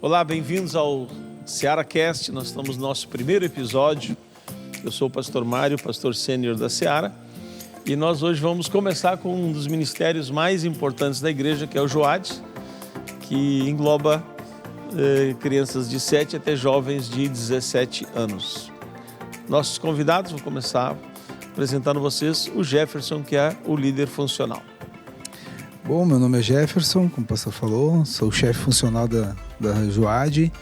Olá, bem-vindos ao SearaCast. Nós estamos no nosso primeiro episódio. Eu sou o pastor Mário, pastor sênior da Seara. E nós hoje vamos começar com um dos ministérios mais importantes da igreja, que é o Joad, que engloba crianças de 7 até jovens de 17 anos. Nossos convidados, vou começar apresentando vocês o Jefferson, que é o líder funcional. Bom, meu nome é Jefferson, como o pastor falou, sou o chefe funcional da Joad.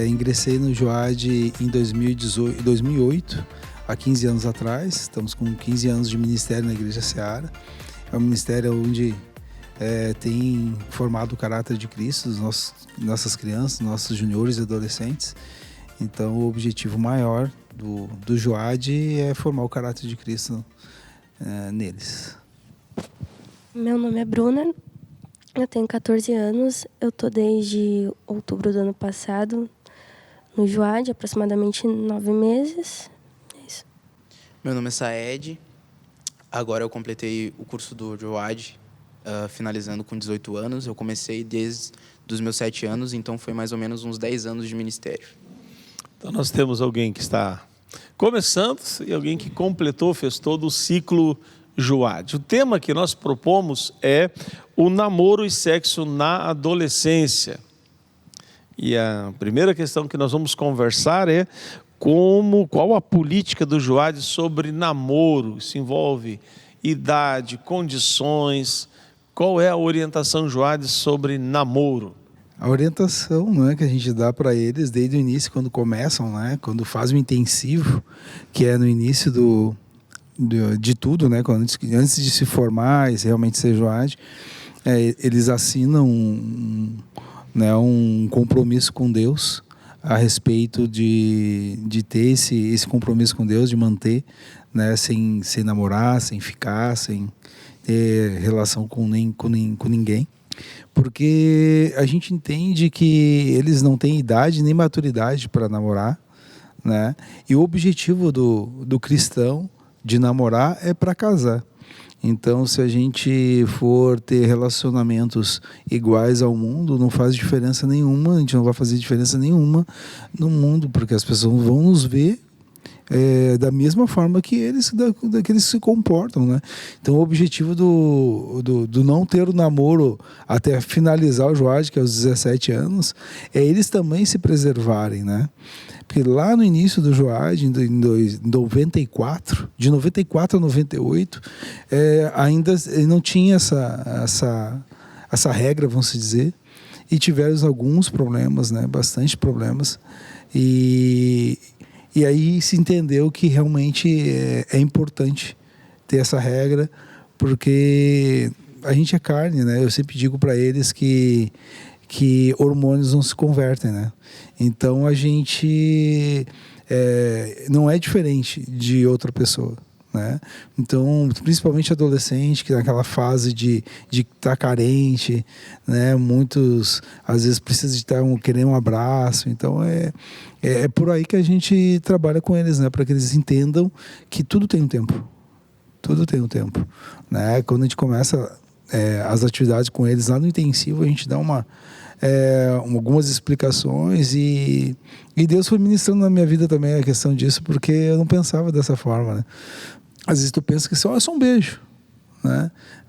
Ingressei no Joad em 2008, há 15 anos atrás. Estamos com 15 anos de ministério na Igreja Seara. É um ministério onde tem formado o caráter de Cristo, nossas crianças, nossos juniores e adolescentes. Então, o objetivo maior do Joad é formar o caráter de Cristo neles. Meu nome é Bruna, eu tenho 14 anos, eu estou desde outubro do ano passado no Joad, aproximadamente 9 meses. É isso. Meu nome é Saed, agora eu completei o curso do Joad, finalizando com 18 anos. Eu comecei desde os meus 7 anos, então foi mais ou menos uns 10 anos de ministério. Então nós temos alguém que está começando e alguém que completou, fez todo o ciclo Joad. O tema que nós propomos é o namoro e sexo na adolescência. E a primeira questão que nós vamos conversar é qual a política do Joad sobre namoro. Isso envolve idade, condições. Qual é a orientação Joad sobre namoro? A orientação, que a gente dá para eles desde o início, quando começam, quando fazem o intensivo, que é no início de tudo, antes de se formar e realmente ser Joad, eles assinam um compromisso com Deus a respeito de ter esse compromisso com Deus, de manter, sem namorar, sem ficar, sem ter relação com ninguém. Porque a gente entende que eles não têm idade nem maturidade para namorar, E o objetivo do cristão de namorar é para casar. Então, se a gente for ter relacionamentos iguais ao mundo, não faz diferença nenhuma, a gente não vai fazer diferença nenhuma no mundo, porque as pessoas vão nos ver da mesma forma que eles se comportam, Então, o objetivo do não ter o namoro até finalizar o Joad, que é aos 17 anos, é eles também se preservarem, Porque lá no início do Joad, em 94, de 94 a 98, ainda não tinha essa regra, vamos dizer, e tiveram alguns problemas, bastante problemas, e aí se entendeu que realmente é importante ter essa regra, porque a gente é carne, Eu sempre digo para eles que hormônios não se convertem, Então a gente não é diferente de outra pessoa, Então, principalmente adolescente, que naquela fase de estar carente, Muitos às vezes precisam de querer um abraço. Então é por aí que a gente trabalha com eles, para que eles entendam que tudo tem um tempo. Tudo tem um tempo, Quando a gente começa as atividades com eles lá no intensivo, a gente dá algumas explicações e Deus foi ministrando na minha vida também a questão disso, porque eu não pensava dessa forma, Às vezes tu pensa que é só um beijo,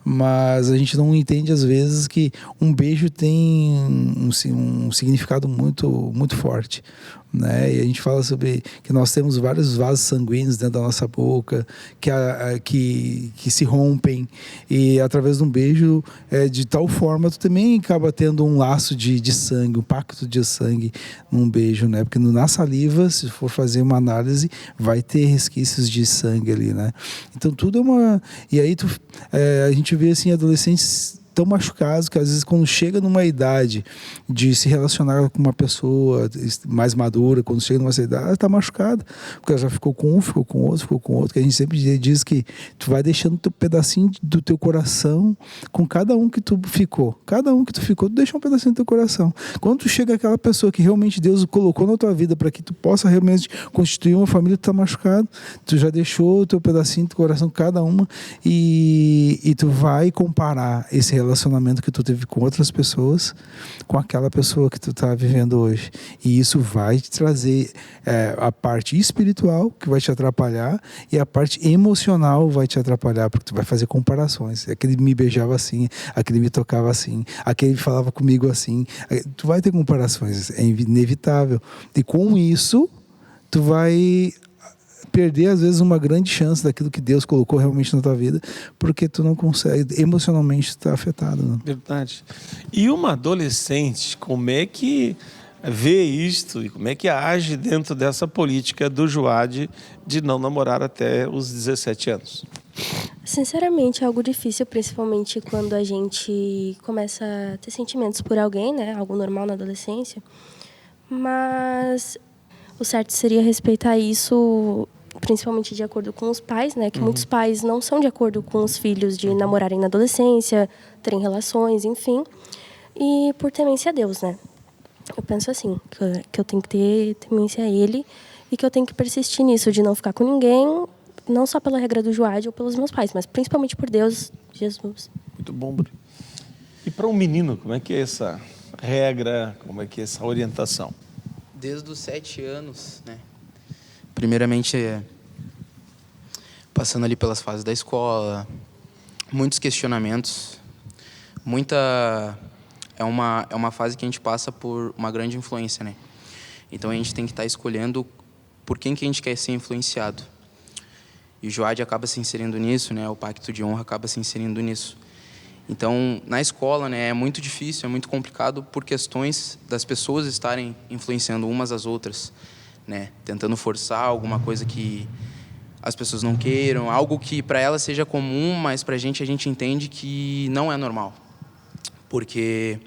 Mas a gente não entende às vezes que um beijo tem um significado muito, muito forte, E a gente fala sobre que nós temos vários vasos sanguíneos dentro da nossa boca que se rompem, e através de um beijo de tal forma tu também acaba tendo um laço de sangue, um pacto de sangue num beijo, Porque na saliva, se for fazer uma análise, vai ter resquícios de sangue ali, Então tudo é uma... E aí a gente vê assim adolescentes tão machucados que às vezes quando chega numa idade de se relacionar com uma pessoa mais madura, quando chega numa idade, ela está machucada, porque ela já ficou com um, ficou com outro, que a gente sempre diz que tu vai deixando teu pedacinho do teu coração com cada um que tu ficou, tu deixa um pedacinho do teu coração. Quando tu chega aquela pessoa que realmente Deus colocou na tua vida para que tu possa realmente constituir uma família, tu está machucado, tu já deixou o teu pedacinho do coração cada uma, e tu vai comparar esse relacionamento que tu teve com outras pessoas, com aquela pessoa que tu está vivendo hoje. E isso vai te trazer a parte espiritual, que vai te atrapalhar, e a parte emocional vai te atrapalhar, porque tu vai fazer comparações. Aquele me beijava assim, aquele me tocava assim, aquele falava comigo assim. Tu vai ter comparações, é inevitável. E com isso, tu vai perder, às vezes, uma grande chance daquilo que Deus colocou realmente na tua vida, porque tu não consegue, emocionalmente, estar afetado. Né? Verdade. E uma adolescente, como é que vê isto e como é que age dentro dessa política do Joad de não namorar até os 17 anos? Sinceramente, é algo difícil, principalmente quando a gente começa a ter sentimentos por alguém, né? Algo normal na adolescência. Mas o certo seria respeitar isso, principalmente de acordo com os pais, né? Que muitos pais não são de acordo com os filhos de namorarem na adolescência, terem relações, enfim. E por temência a Deus, né? Eu penso assim, que eu tenho que ter temência a Ele e que eu tenho que persistir nisso, de não ficar com ninguém, não só pela regra do Joad ou pelos meus pais, mas principalmente por Deus, Jesus. Muito bom, Bruno. E para um menino, como é que é essa regra, como é que é essa orientação? Desde os 7 anos, né? Primeiramente, passando ali pelas fases da escola, muitos questionamentos, é uma fase que a gente passa por uma grande influência, né? Então a gente tem que estar escolhendo por quem que a gente quer ser influenciado. E o Joad acaba se inserindo nisso, né? O Pacto de Honra acaba se inserindo nisso. Então, na escola, né, é muito difícil, é muito complicado por questões das pessoas estarem influenciando umas às outras, né? Tentando forçar alguma coisa que as pessoas não queiram, algo que para elas seja comum, mas para a gente entende que não é normal. Porque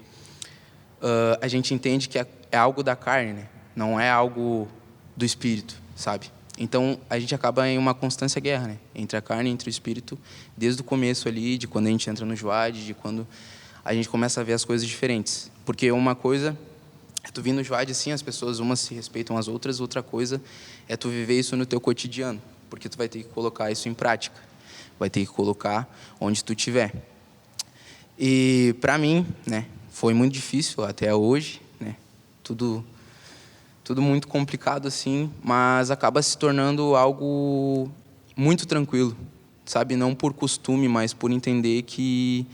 a gente entende que é algo da carne, né? Não é algo do espírito, sabe? Então, a gente acaba em uma constância guerra, né? Entre a carne e entre o espírito, desde o começo ali, de quando a gente entra no Joad, de quando a gente começa a ver as coisas diferentes. Porque uma coisa é tu vir no Joad assim, as pessoas umas se respeitam às outras, outra coisa é tu viver isso no teu cotidiano, porque tu vai ter que colocar isso em prática, vai ter que colocar onde tu estiver. E, para mim, né, foi muito difícil até hoje, né? Tudo muito complicado, assim, mas acaba se tornando algo muito tranquilo, sabe? Não por costume, mas por entender que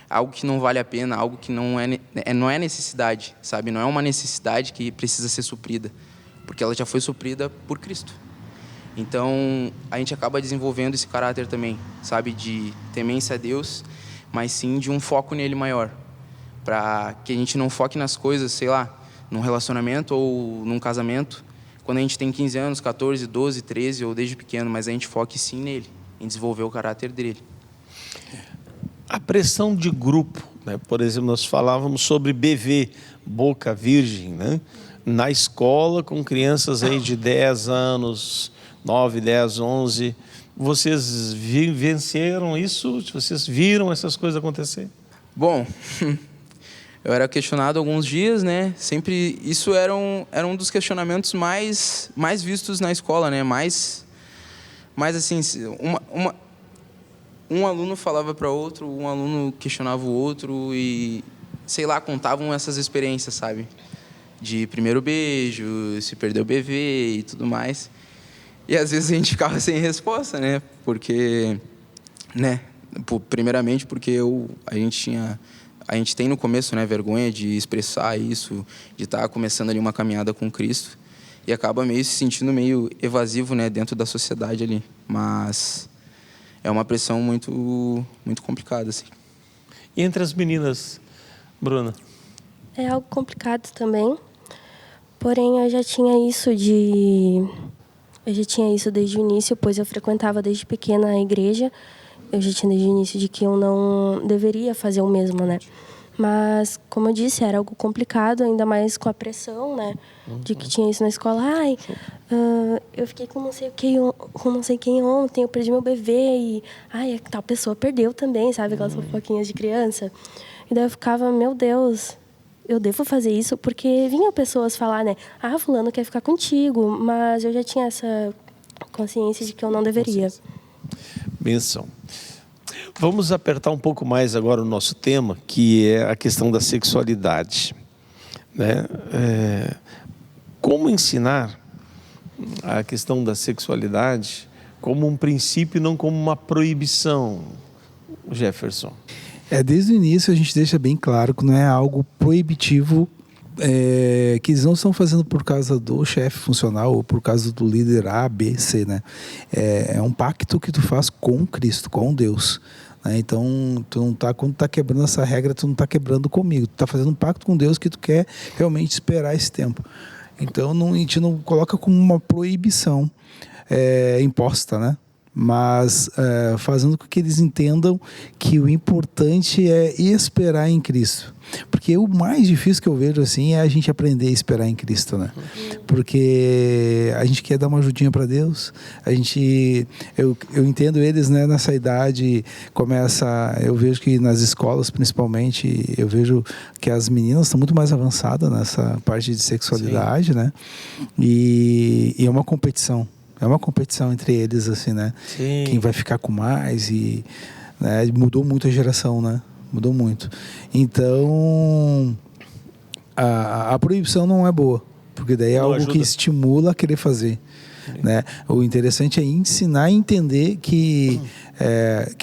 algo que não vale a pena, algo que não é necessidade, sabe? Não é uma necessidade que precisa ser suprida, porque ela já foi suprida por Cristo. Então, a gente acaba desenvolvendo esse caráter também, sabe? De temência a Deus, mas sim de um foco nele maior, para que a gente não foque nas coisas, sei lá, num relacionamento ou num casamento, quando a gente tem 15 anos, 14, 12, 13 ou desde pequeno, mas a gente foque sim nele, em desenvolver o caráter dele. A pressão de grupo, né? Por exemplo, nós falávamos sobre BV, Boca Virgem, né? Na escola, com crianças aí de 10 anos, 9, 10, 11. Vocês vivenciaram isso? Vocês viram essas coisas acontecer? Bom, eu era questionado alguns dias, né? Sempre isso era um dos questionamentos mais vistos na escola, né? Mais assim, um aluno falava para outro, um aluno questionava o outro e, sei lá, contavam essas experiências, sabe? De primeiro beijo, se perdeu o BV e tudo mais. E às vezes a gente ficava sem resposta, né? Porque, né? Primeiramente porque a gente tem no começo, né, vergonha de expressar isso, de estar começando ali uma caminhada com Cristo e acaba meio se sentindo meio evasivo, né, dentro da sociedade ali. Mas é uma pressão muito complicada, assim. E entre as meninas, Bruna? É algo complicado também, porém eu já tinha isso desde o início, pois eu frequentava desde pequena a igreja. Eu já tinha desde o início de que eu não deveria fazer o mesmo, né? Mas, como eu disse, era algo complicado, ainda mais com a pressão, né? De que tinha isso na escola. Eu fiquei com não sei quem ontem, eu perdi meu bebê e... tal pessoa perdeu também, sabe? Aquelas fofoquinhas de criança. E daí eu ficava, meu Deus, eu devo fazer isso? Porque vinham pessoas falar, né? Fulano quer ficar contigo. Mas eu já tinha essa consciência de que eu não deveria. Benção. Vamos apertar um pouco mais agora o nosso tema, que é a questão da sexualidade, né? Como ensinar a questão da sexualidade como um princípio e não como uma proibição, Jefferson? Desde o início a gente deixa bem claro que não é algo proibitivo, que eles não estão fazendo por causa do chefe funcional ou por causa do líder A, B, C, né? É um pacto que tu faz com Cristo, com Deus, né? Então, quando tu tá quebrando essa regra, tu não está quebrando comigo, tu está fazendo um pacto com Deus que tu quer realmente esperar esse tempo. Então, a gente não coloca como uma proibição imposta, né? Mas fazendo com que eles entendam que o importante é esperar em Cristo. Porque o mais difícil que eu vejo assim é a gente aprender a esperar em Cristo, né? Porque a gente quer dar uma ajudinha para Deus. Eu entendo eles, né, nessa idade, eu vejo que nas escolas principalmente, eu vejo que as meninas estão muito mais avançadas nessa parte de sexualidade, né? E é uma competição. É uma competição entre eles, assim, né? Sim. Quem vai ficar com mais né? Mudou muito a geração, né? Mudou muito. Então, a proibição não é boa, porque daí é não algo ajuda. que estimula a querer fazer, né? O interessante é ensinar a entender que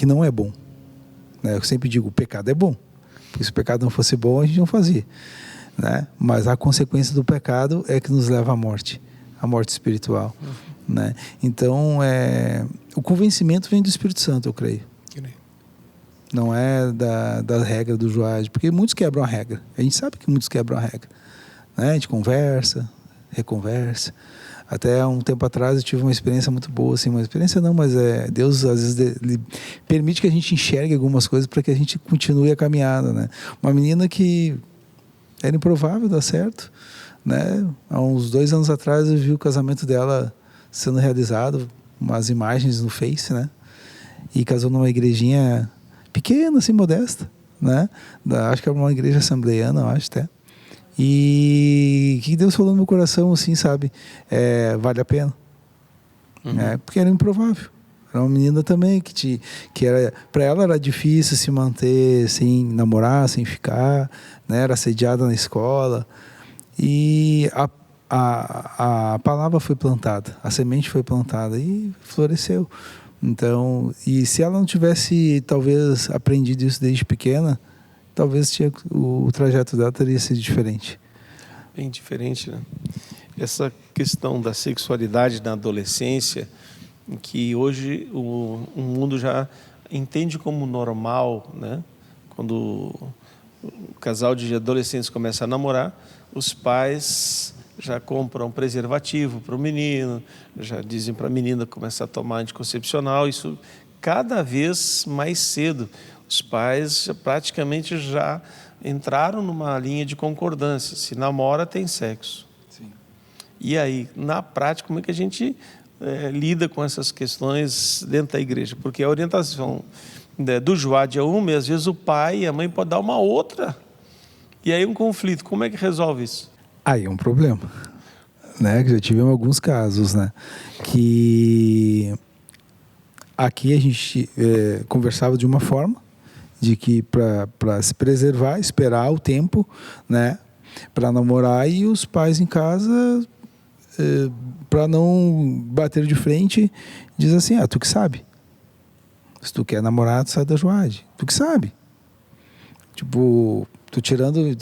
não é bom, né? Eu sempre digo, o pecado é bom, porque se o pecado não fosse bom, a gente não fazia, né? Mas a consequência do pecado é que nos leva à morte espiritual. Né? Então, o convencimento vem do Espírito Santo, eu creio. Não é da regra do Joad, porque muitos quebram a regra. A gente sabe que muitos quebram a regra, né? A gente conversa, reconversa. Até um tempo atrás eu tive uma experiência muito boa, assim, uma experiência não, mas Deus às vezes ele permite que a gente enxergue algumas coisas para que a gente continue a caminhada, né? Uma menina que era improvável dar certo, né? Há uns 2 anos atrás eu vi o casamento dela sendo realizado, umas imagens no Face, né? E casou numa igrejinha pequena, assim, modesta, né? Acho que era uma igreja assembleiana, eu acho até. E que Deus falou no meu coração, assim, sabe? Vale a pena. Né? Porque era improvável. Era uma menina também que era, para ela era difícil se manter sem namorar, sem ficar, né? Era assediada na escola. E a palavra foi plantada, a semente foi plantada e floresceu. Então, e se ela não tivesse talvez aprendido isso desde pequena, talvez o trajeto dela teria sido diferente. Bem diferente, né? Essa questão da sexualidade na adolescência, que hoje o mundo já entende como normal, né? Quando o casal de adolescentes começa a namorar, os pais já compram preservativo para o menino, já dizem para a menina começar a tomar anticoncepcional, isso cada vez mais cedo. Os pais praticamente já entraram numa linha de concordância, se namora tem sexo. Sim. E aí, na prática, como é que a gente lida com essas questões dentro da igreja? Porque a orientação do Joad é uma, e às vezes o pai e a mãe podem dar uma outra. E aí um conflito, como é que resolve isso? Aí é um problema, né? Já tivemos alguns casos, né? Que aqui a gente conversava de uma forma, de que para se preservar, esperar o tempo, né? Para namorar, e os pais em casa, para não bater de frente, diz assim, tu que sabe. Se tu quer namorar, tu sai da Joad. Tu que sabe. Tipo, tô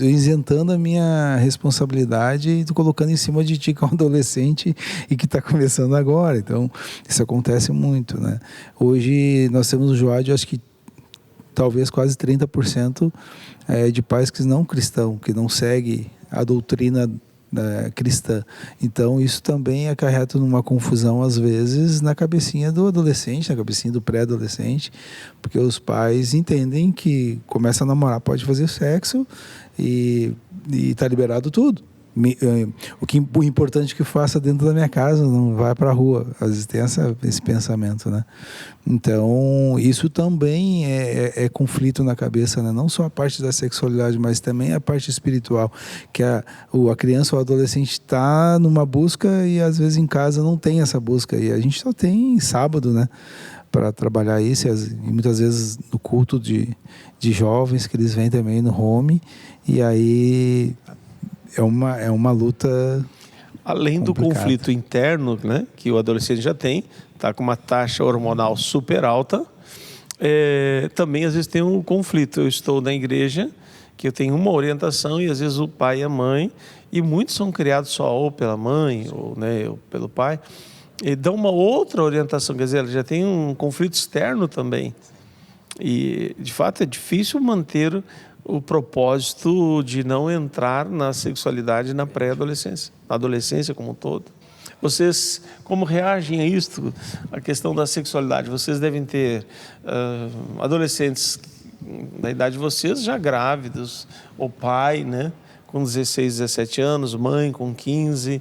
isentando a minha responsabilidade e tô colocando em cima de ti, que é um adolescente e que está começando agora. Então, isso acontece muito, né? Hoje, nós temos no Joad, acho que talvez quase 30% de pais que não cristãos, que não seguem a doutrina cristã. Então, isso também acarreta numa confusão, às vezes, na cabecinha do adolescente, na cabecinha do pré-adolescente, porque os pais entendem que começa a namorar, pode fazer sexo e está liberado tudo. O importante é que faça dentro da minha casa, não vai para a rua. Às vezes tem esse pensamento, né? Então, isso também é conflito na cabeça, né? Não só a parte da sexualidade, mas também a parte espiritual, que a criança ou o adolescente está numa busca e às vezes em casa não tem essa busca. E a gente só tem sábado, né? para trabalhar isso, e muitas vezes no culto de jovens que eles vêm também no home, e aí é uma luta Além do complicada. conflito interno, né, que o adolescente já tem, está com uma taxa hormonal super alta, também às vezes tem um conflito. Eu estou na igreja, que eu tenho uma orientação, e às vezes o pai e a mãe, e muitos são criados só ou pela mãe ou, né, ou pelo pai, e dão uma outra orientação, quer dizer, ela já tem um conflito externo também. E, de fato, é difícil manter o propósito de não entrar na sexualidade na pré-adolescência, na adolescência como um todo. Vocês, como reagem a isto, a questão da sexualidade? Vocês devem ter adolescentes da idade de vocês já grávidos, ou pai, né, com 16, 17 anos, mãe com 15,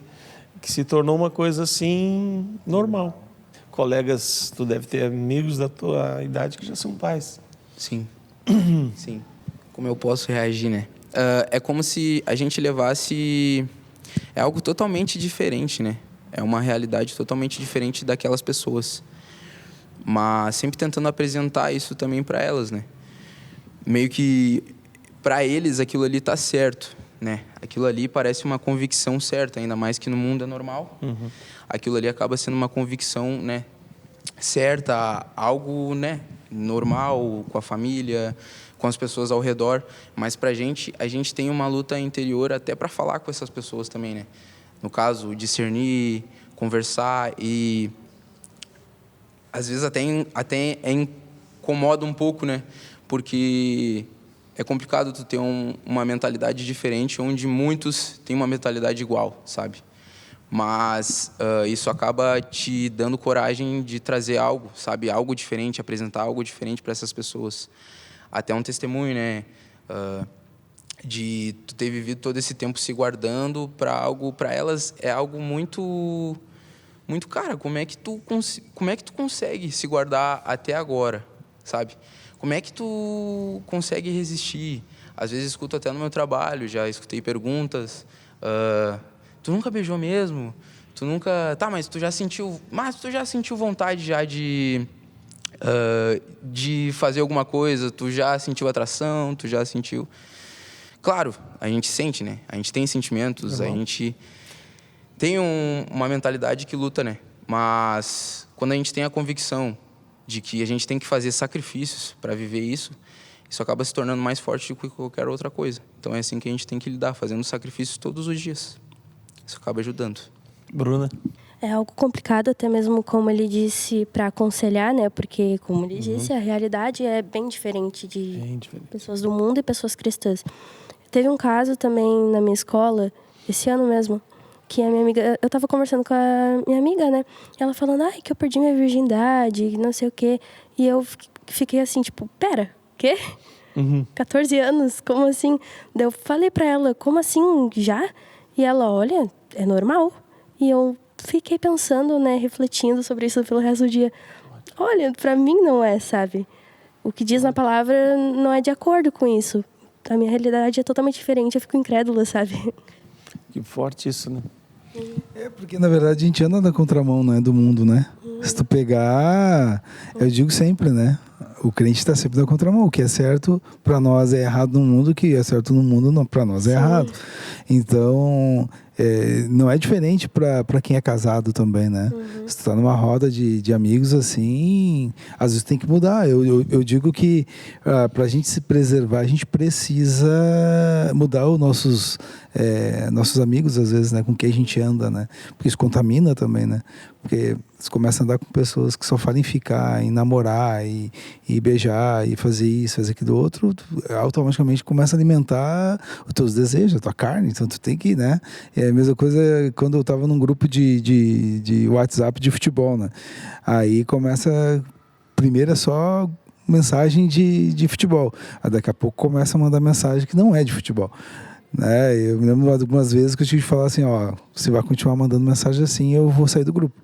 que se tornou uma coisa assim normal. Colegas, tu deve ter amigos da tua idade que já são pais. Sim. Sim. Como eu posso reagir, né? É como se a gente levasse... É algo totalmente diferente, né? É uma realidade totalmente diferente daquelas pessoas. Mas sempre tentando apresentar isso também para elas, né? Meio que para eles aquilo ali tá certo, né? Aquilo ali parece uma convicção certa, ainda mais que no mundo é normal. Uhum. Aquilo ali acaba sendo uma convicção, né, certa, algo, né, normal com a família, com as pessoas ao redor. Mas a gente tem uma luta interior até para falar com essas pessoas também, né? No caso, discernir, conversar, e às vezes até incomoda um pouco, né? Porque é complicado tu ter uma mentalidade diferente, onde muitos têm uma mentalidade igual, sabe? Mas isso acaba te dando coragem de trazer algo, sabe? Algo diferente, apresentar algo diferente para essas pessoas. Até um testemunho, né? De tu ter vivido todo esse tempo se guardando para algo, para elas é algo muito, muito, cara, como é que tu consegue se guardar até agora, sabe? Como é que tu consegue resistir? Às vezes escuto até no meu trabalho, já escutei perguntas, tu nunca beijou mesmo? Tu nunca... Tá, mas tu já sentiu vontade já de fazer alguma coisa? Tu já sentiu atração? Tu já sentiu... Claro, a gente sente, né? A gente tem sentimentos, a gente tem uma mentalidade que luta, né? Mas quando a gente tem a convicção de que a gente tem que fazer sacrifícios para viver isso acaba se tornando mais forte do que qualquer outra coisa. Então é assim que a gente tem que lidar, fazendo sacrifícios todos os dias. Isso acaba ajudando. Bruna? É algo complicado, até mesmo como ele disse, para aconselhar, né? Porque, como ele disse, a realidade é bem diferente de pessoas do mundo e pessoas cristãs. Teve um caso também na minha escola, esse ano mesmo, que a minha amiga... Eu estava conversando com a minha amiga, né? E ela falando, que eu perdi minha virgindade, não sei o quê. E eu fiquei assim, tipo, pera, quê? 14 anos? Como assim? Daí eu falei pra ela, como assim, já? E ela, olha, é normal. E eu fiquei pensando, né, refletindo sobre isso pelo resto do dia. Olha, pra mim não é, sabe? O que diz na palavra não é de acordo com isso. A minha realidade é totalmente diferente, eu fico incrédula, sabe? Que forte isso, né? É, porque na verdade a gente anda na contramão, né, do mundo, né? Se tu pegar, eu digo sempre, né? O crente está sempre na contramão. O que é certo para nós é errado no mundo, o que é certo no mundo para nós é errado. Então, não é diferente para quem é casado também, né? Se tu tá numa roda de amigos assim, às vezes tem que mudar. Eu digo que para a gente se preservar, a gente precisa mudar os nossos amigos, às vezes, né? Com quem a gente anda, né? Porque isso contamina também, né? Porque você começa a andar com pessoas que só falam em ficar, em namorar, e beijar, e fazer isso, fazer aquilo outro, automaticamente começa a alimentar os teus desejos, a tua carne. Então tu tem que, né? É a mesma coisa quando eu estava num grupo de WhatsApp de futebol, né? Aí começa, primeiro é só mensagem de futebol. Aí daqui a pouco começa a mandar mensagem que não é de futebol. Eu me lembro de algumas vezes que eu tive que falar assim, você vai continuar mandando mensagem assim, eu vou sair do grupo.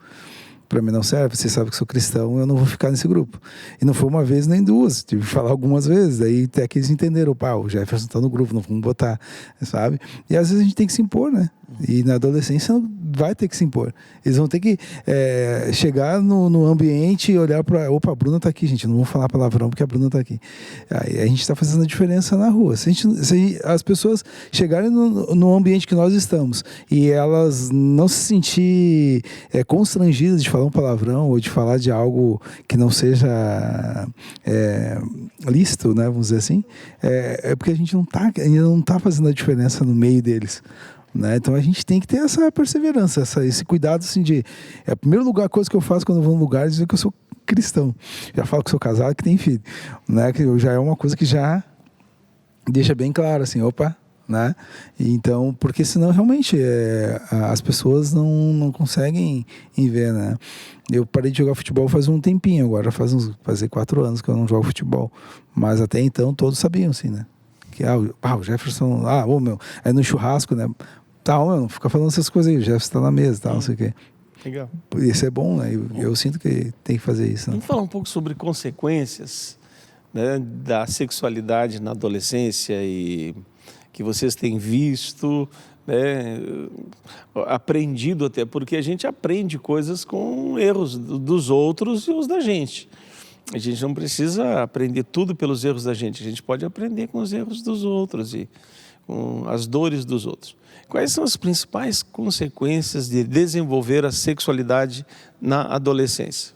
Para mim não serve, você sabe que sou cristão, eu não vou ficar nesse grupo. E não foi uma vez nem duas, tive que falar algumas vezes, daí até que eles entenderam, o Jefferson tá no grupo, não vamos botar, sabe? E às vezes a gente tem que se impor, né? E na adolescência vai ter que se impor. Eles vão ter que chegar no ambiente e olhar para... Opa, a Bruna está aqui, gente. Não vou falar palavrão porque a Bruna está aqui. Aí a gente está fazendo a diferença na rua. Se as pessoas chegarem no ambiente que nós estamos e elas não se sentir constrangidas de falar um palavrão ou de falar de algo que não seja lícito, né, vamos dizer assim, é porque a gente ainda não está fazendo a diferença no meio deles. Né? Então a gente tem que ter essa perseverança, esse cuidado assim de... É a primeira coisa que eu faço quando eu vou num lugar é dizer que eu sou cristão. Já falo que sou casado, que tem filho. Né? Que já é uma coisa que já deixa bem claro, assim, opa, né? Então, porque senão realmente as pessoas não conseguem ver, né? Eu parei de jogar futebol faz um tempinho agora, fazer 4 anos que eu não jogo futebol. Mas até então todos sabiam, assim, né? Que o Jefferson, é no churrasco, né? Não fica falando essas coisas aí, o Jefferson tá na mesa, tal, não sei o quê. Legal. Isso é bom, né? Eu sinto que tem que fazer isso. Né? Vamos falar um pouco sobre consequências, né, da sexualidade na adolescência e que vocês têm visto, né, aprendido até, porque a gente aprende coisas com erros dos outros e os da gente. A gente não precisa aprender tudo pelos erros da gente, a gente pode aprender com os erros dos outros e com as dores dos outros. Quais são as principais consequências de desenvolver a sexualidade na adolescência?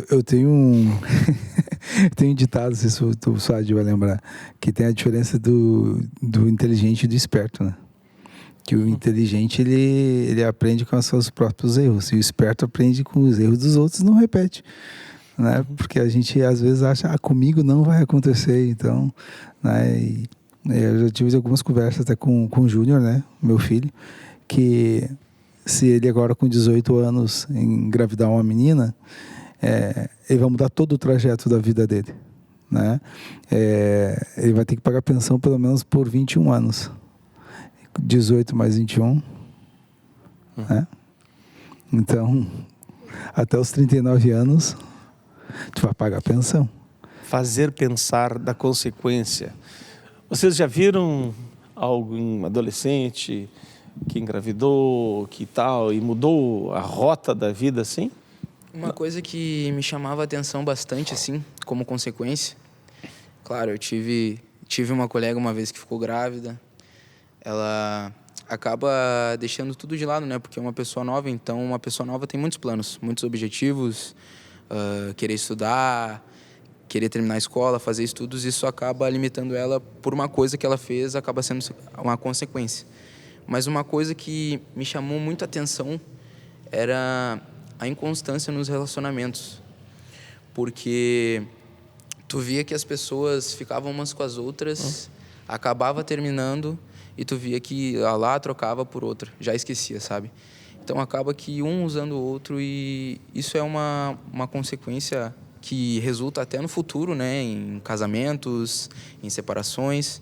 Eu tenho tenho um ditado, não sei se o Suad vai lembrar, que tem a diferença do inteligente e do esperto, né? Que o inteligente, ele aprende com os seus próprios erros, e o esperto aprende com os erros dos outros e não repete. Né? Porque a gente às vezes acha, comigo não vai acontecer, então, né? Eu já tive algumas conversas até com o Júnior, né, meu filho, que se ele agora com 18 anos engravidar uma menina, ele vai mudar todo o trajeto da vida dele, né? Ele vai ter que pagar pensão pelo menos por 21 anos, 18 mais 21, né? Então, até os 39 anos, tu vai pagar pensão. Fazer pensar da consequência. Vocês já viram algum adolescente que engravidou, que tal, e mudou a rota da vida assim? Uma coisa que me chamava a atenção bastante, assim, como consequência, claro, eu tive uma colega uma vez que ficou grávida, ela acaba deixando tudo de lado, né, porque é uma pessoa nova, então uma pessoa nova tem muitos planos, muitos objetivos, querer estudar, querer terminar a escola, fazer estudos, isso acaba limitando ela por uma coisa que ela fez, acaba sendo uma consequência. Mas uma coisa que me chamou muito a atenção era a inconstância nos relacionamentos. Porque tu via que as pessoas ficavam umas com as outras, acabava terminando, e tu via que lá trocava por outra, já esquecia, sabe? Então acaba que um usando o outro, e isso é uma consequência que resulta até no futuro, né, em casamentos, em separações.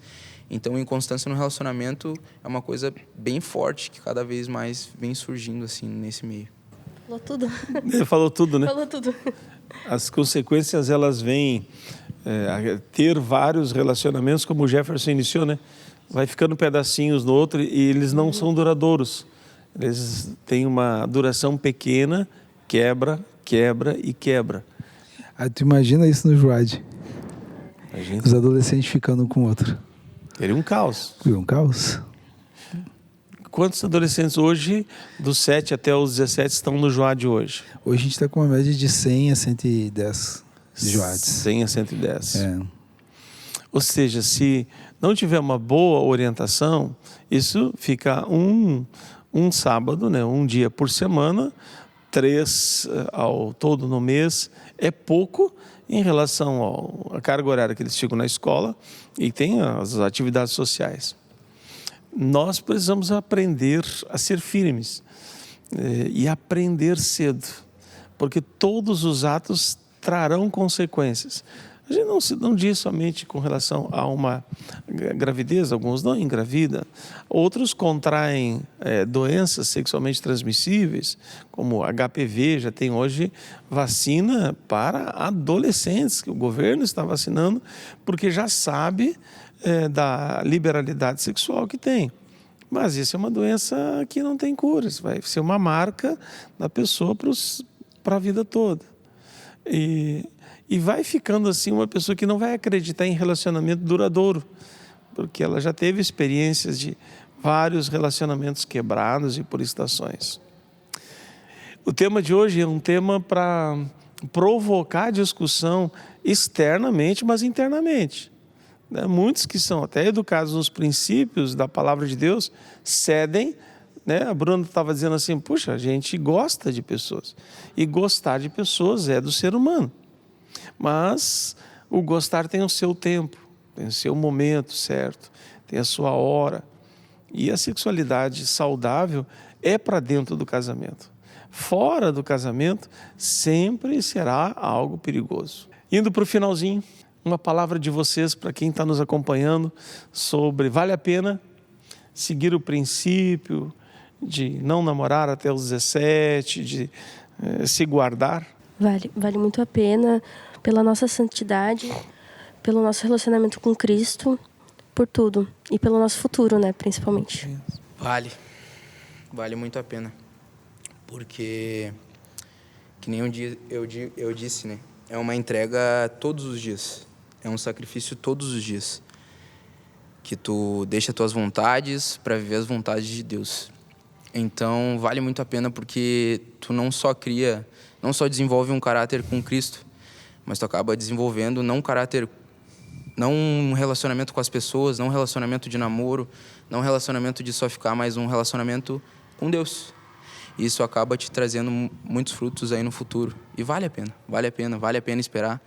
Então, inconstância no relacionamento é uma coisa bem forte que cada vez mais vem surgindo assim nesse meio. Falou tudo. Ele falou tudo, né? Falou tudo. As consequências, elas vêm a ter vários relacionamentos, como o Jefferson iniciou, né? Vai ficando pedacinhos no outro e eles não são duradouros. Eles têm uma duração pequena, quebra e quebra. Aí tu imagina isso no Juad. Os adolescentes ficando com o outro. Seria um caos. Seria um caos. Quantos adolescentes hoje, dos 7 até os 17, estão no Juad hoje? Hoje a gente está com uma média de 100 a 110 Juads. 100 a 110. Ou seja, se não tiver uma boa orientação, isso fica um sábado, né, um dia por semana, 3 ao todo no mês, é pouco em relação à carga horária que eles ficam na escola e tem as atividades sociais. Nós precisamos aprender a ser firmes e aprender cedo, porque todos os atos trarão consequências. A gente não diz somente com relação a uma gravidez, alguns não engravidam, outros contraem doenças sexualmente transmissíveis, como HPV, já tem hoje vacina para adolescentes, que o governo está vacinando, porque já sabe da liberalidade sexual que tem. Mas isso é uma doença que não tem cura. Isso vai ser uma marca da pessoa para a vida toda. E vai ficando assim uma pessoa que não vai acreditar em relacionamento duradouro, porque ela já teve experiências de vários relacionamentos quebrados e por estações. O tema de hoje é um tema para provocar discussão externamente, mas internamente. Muitos que são até educados nos princípios da palavra de Deus cedem, né? A Bruna estava dizendo assim, puxa, a gente gosta de pessoas. E gostar de pessoas é do ser humano. Mas o gostar tem o seu tempo, tem o seu momento certo, tem a sua hora. E a sexualidade saudável é para dentro do casamento. Fora do casamento, sempre será algo perigoso. Indo para o finalzinho, uma palavra de vocês para quem está nos acompanhando sobre vale a pena seguir o princípio de não namorar até os 17, de se guardar? Vale muito a pena pela nossa santidade, pelo nosso relacionamento com Cristo, por tudo. E pelo nosso futuro, né, principalmente. Vale muito a pena. Porque, que nem eu disse, né? É uma entrega todos os dias. É um sacrifício todos os dias. Que tu deixa tuas vontades para viver as vontades de Deus. Então, vale muito a pena porque tu não só desenvolve um caráter com Cristo, mas tu acaba desenvolvendo não um relacionamento com as pessoas, não um relacionamento de namoro, não um relacionamento de só ficar, mas um relacionamento com Deus. Isso acaba te trazendo muitos frutos aí no futuro. E vale a pena esperar,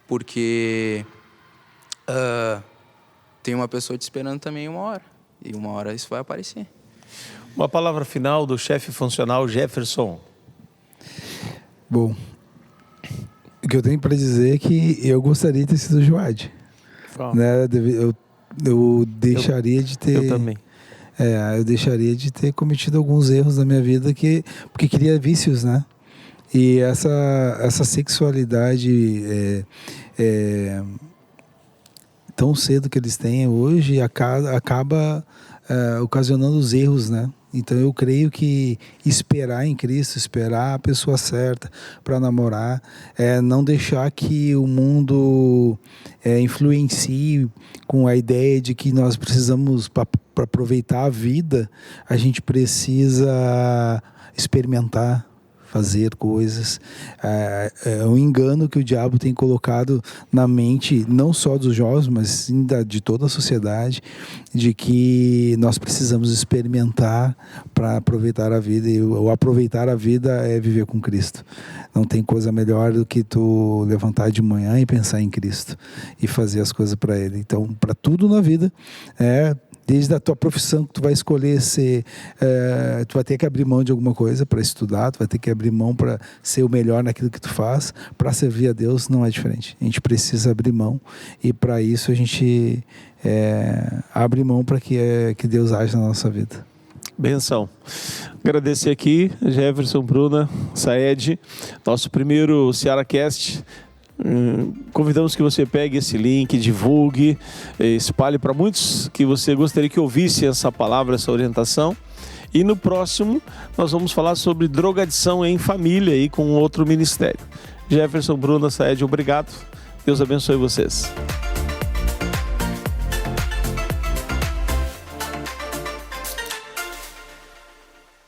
porque tem uma pessoa te esperando também uma hora. E uma hora isso vai aparecer. Uma palavra final do chefe funcional Jefferson. Bom, o que eu tenho para dizer é que eu gostaria de ter sido Joad. Né? Eu deixaria de ter... Eu também. Eu deixaria de ter cometido alguns erros na minha vida porque queria vícios, né? E essa sexualidade tão cedo que eles têm hoje acaba ocasionando os erros, né? Então eu creio que esperar em Cristo, esperar a pessoa certa para namorar, não deixar que o mundo influencie com a ideia de que nós precisamos, para aproveitar a vida, a gente precisa experimentar, fazer coisas. É um engano que o diabo tem colocado na mente, não só dos jovens, mas sim de toda a sociedade, de que nós precisamos experimentar para aproveitar a vida. E o aproveitar a vida é viver com Cristo. Não tem coisa melhor do que tu levantar de manhã e pensar em Cristo e fazer as coisas para Ele. Então, para tudo na vida, desde a tua profissão que tu vai escolher tu vai ter que abrir mão de alguma coisa para estudar, tu vai ter que abrir mão para ser o melhor naquilo que tu faz. Para servir a Deus não é diferente. A gente precisa abrir mão e para isso a gente abre mão para que Deus age na nossa vida. Benção. Agradecer aqui, Jefferson, Bruna, Saed, nosso primeiro SearaCast. Convidamos que você pegue esse link, divulgue, espalhe para muitos que você gostaria que ouvisse essa palavra, essa orientação. E no próximo nós vamos falar sobre drogadição em família e com outro ministério. Jefferson, Bruna, Saed, obrigado. Deus abençoe vocês.